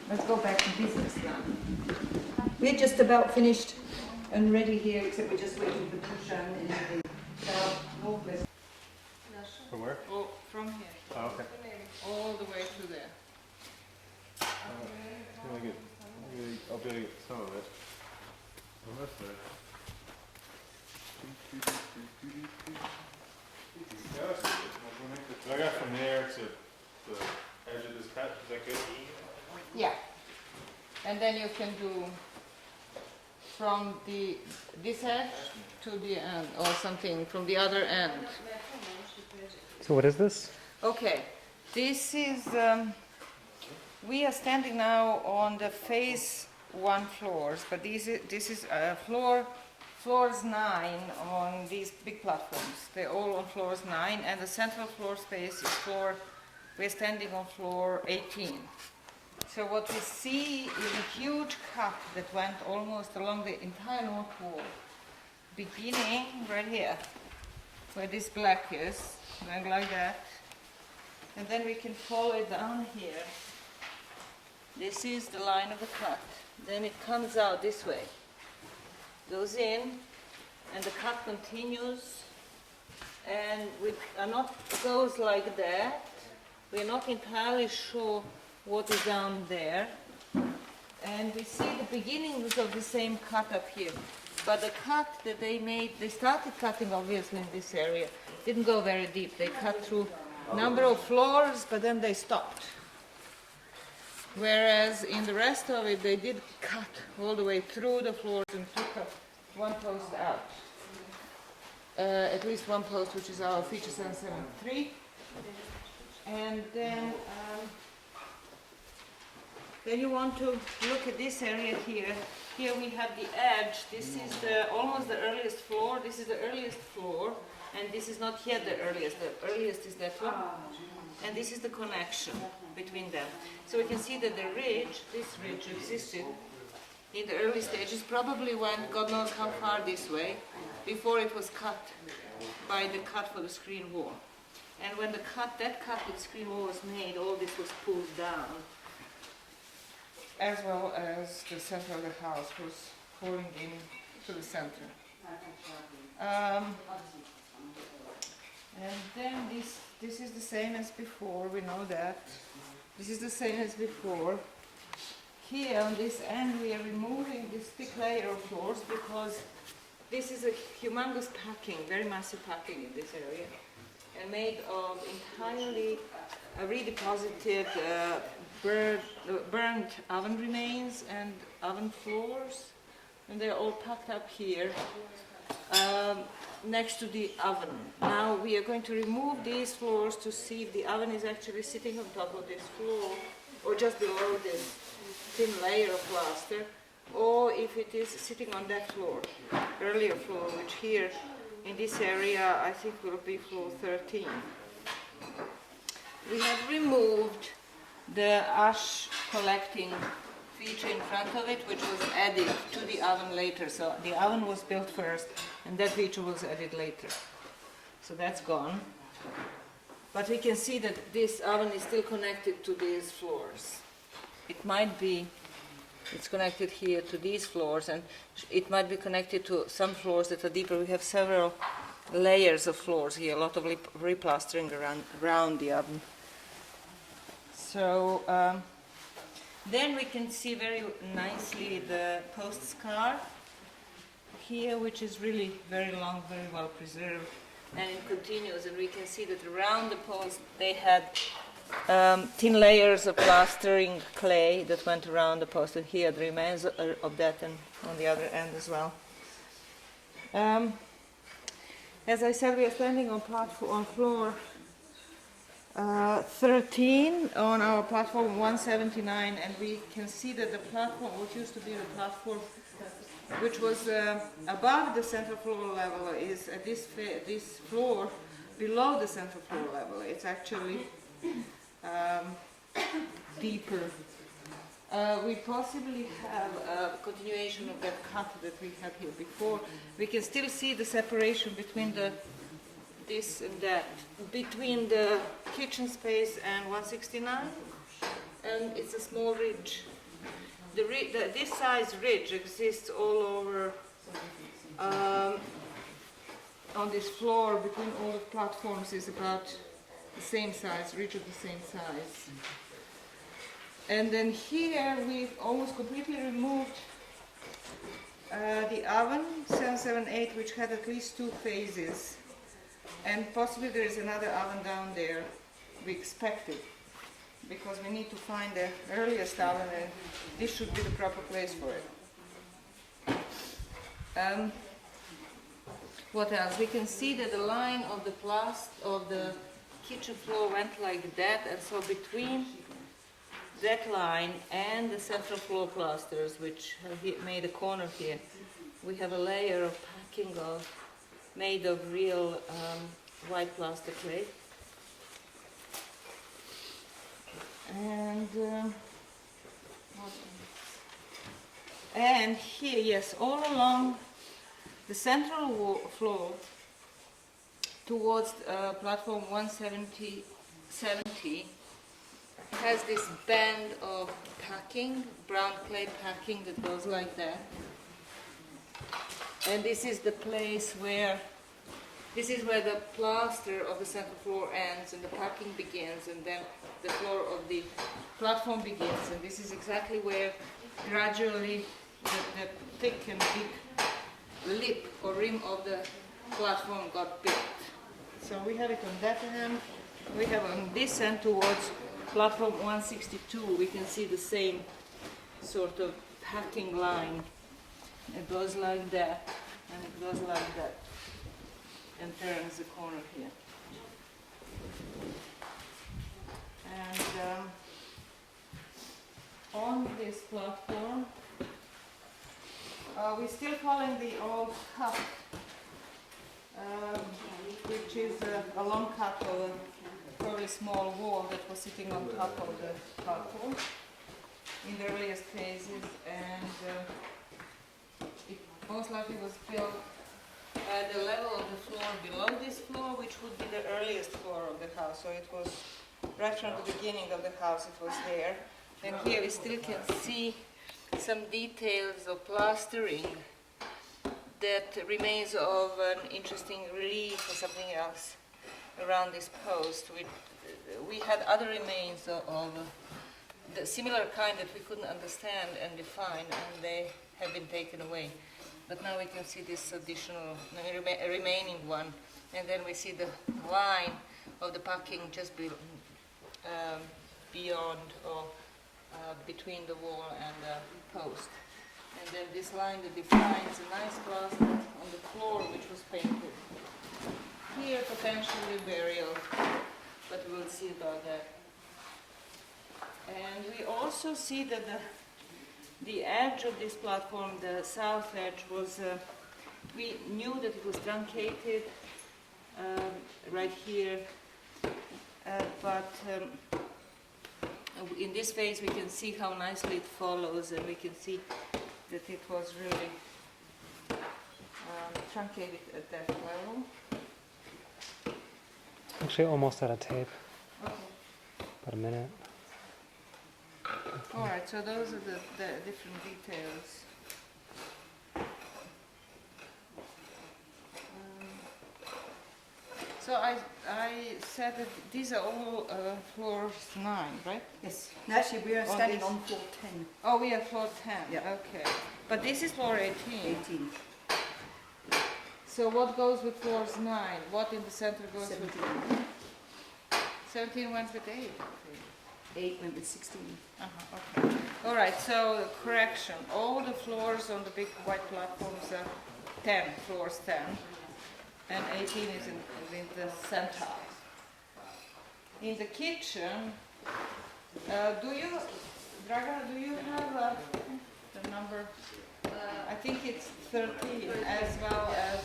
let's go back to business now. We're just about finished and ready here, except we're just waiting for Tushan in the northwest. From where? Oh, from here. Oh, okay. All the way to there. I'll be able to get some of it. Well, that's nice. Yeah, that's good. So I got from there to the edge of this cut. Is that good? Yeah. And then you can do from this edge to the end, or something from the other end. So what is this? Okay, this is, we are standing now on the phase 1 floors, but this is floors 9 on these big platforms. They're all on floors 9, and the central floor space is we're standing on floor 18. So what we see is a huge cut that went almost along the entire north wall, beginning right here, where this black is, going like that. And then we can follow it down here. This is the line of the cut. Then it comes out this way, goes in, and the cut continues, and we are not goes like that. We're not entirely sure what is down there, and we see the beginnings of the same cut up here. But the cut that they made, they started cutting obviously in this area, didn't go very deep. They cut through a number of floors, but then they stopped. Whereas in the rest of it, they did cut all the way through the floors and took up one post out. At least one post, which is our feature 773. And then you want to look at this area here. Here we have the edge. This is almost the earliest floor. This is the earliest floor, and this is not yet the earliest. The earliest is that one, and this is the connection between them. So we can see that the ridge, this ridge, existed in the early stages, probably when God knows how far this way, before it was cut by the cut for the screen wall. And when that cut with screen wall was made, all this was pulled down, as well as the center of the house was falling in to the center. And then this is the same as before, we know that. This is the same as before. Here on this end we are removing this thick layer of floors because this is a humongous packing, very massive packing in this area, and made of entirely redeposited burnt oven remains and oven floors, and they're all packed up here next to the oven. Now we are going to remove these floors to see if the oven is actually sitting on top of this floor or just below this thin layer of plaster, or if it is sitting on that floor, earlier floor, which here in this area I think will be floor 13. We have removed the ash collecting feature in front of it, which was added to the oven later. So the oven was built first and that feature was added later. So that's gone. But we can see that this oven is still connected to these floors. It might be, it's connected here to these floors, and it might be connected to some floors that are deeper. We have several layers of floors here, a lot of replastering around the oven. So then we can see very nicely the post scar here, which is really very long, very well preserved, and it continues, and we can see that around the post they had thin layers of plastering clay that went around the post, and here the remains of that, and on the other end as well. As I said, we are standing on floor 13 on our platform 179, and we can see that the platform, what used to be the platform which was above the central floor level, is at this floor below the central floor level. It's actually deeper. We possibly have a continuation of that cut that we had here before. We can still see the separation between this and that, between the kitchen space and 169, and it's a small ridge. This size ridge exists all over on this floor between all the platforms is about the same size, ridge of the same size. And then here we've almost completely removed the oven 778, which had at least 2 phases, and possibly there is another oven down there. We expect it, because we need to find the earliest oven, and this should be the proper place for it. What else? We can see that the line of the kitchen floor went like that, and so between that line and the central floor plasters, which have made a corner here, we have a layer of packing made of real white plaster clay. And here, yes, all along the central floor towards platform 170 has this band of packing, brown clay packing that goes like that. And this is the place where the plaster of the central floor ends and the packing begins, and then the floor of the platform begins. And this is exactly where gradually the thick and big lip or rim of the platform got built. So we have it on that end. We have on this end towards platform 162, we can see the same sort of packing line. It goes like that, and it goes like that, and turns the corner here. And on this platform, we're still following the old cut, which is a long cut of a very small wall that was sitting on top of the platform in the earliest phases, and it most likely was built at the level of the floor below this floor, which would be the earliest floor of the house. So it was right from the beginning of the house, it was there. And here we still can see some details of plastering that remains of an interesting relief or something else around this post. We had other remains of the similar kind that we couldn't understand and define, and they have been taken away. But now we can see this additional remaining one, and then we see the line of the packing just beyond or between the wall and the post. And then this line that defines a nice plaster on the floor which was painted. Here potentially burial, but we'll see about that. And we also see that the edge of this platform, the south edge, was, we knew that it was truncated right here, but in this phase we can see how nicely it follows, and we can see that it was really truncated at that level. Actually, almost out of tape. Okay. About a minute. All right, so those are the different details. So I said that these are all floors 9, right? Yes. No, actually, we are standing on floor 10. Oh, we are floor 10. Yeah. Okay. But this is floor 18. 18. So what goes with floors 9? What in the center goes 17. with 17 went with 8. 8 went with 16. Okay. All right, so correction. All the floors on the big white platforms are 10, floors 10. And 18 is in the center. In the kitchen, Draga, do you have the number? I think it's 13 as well as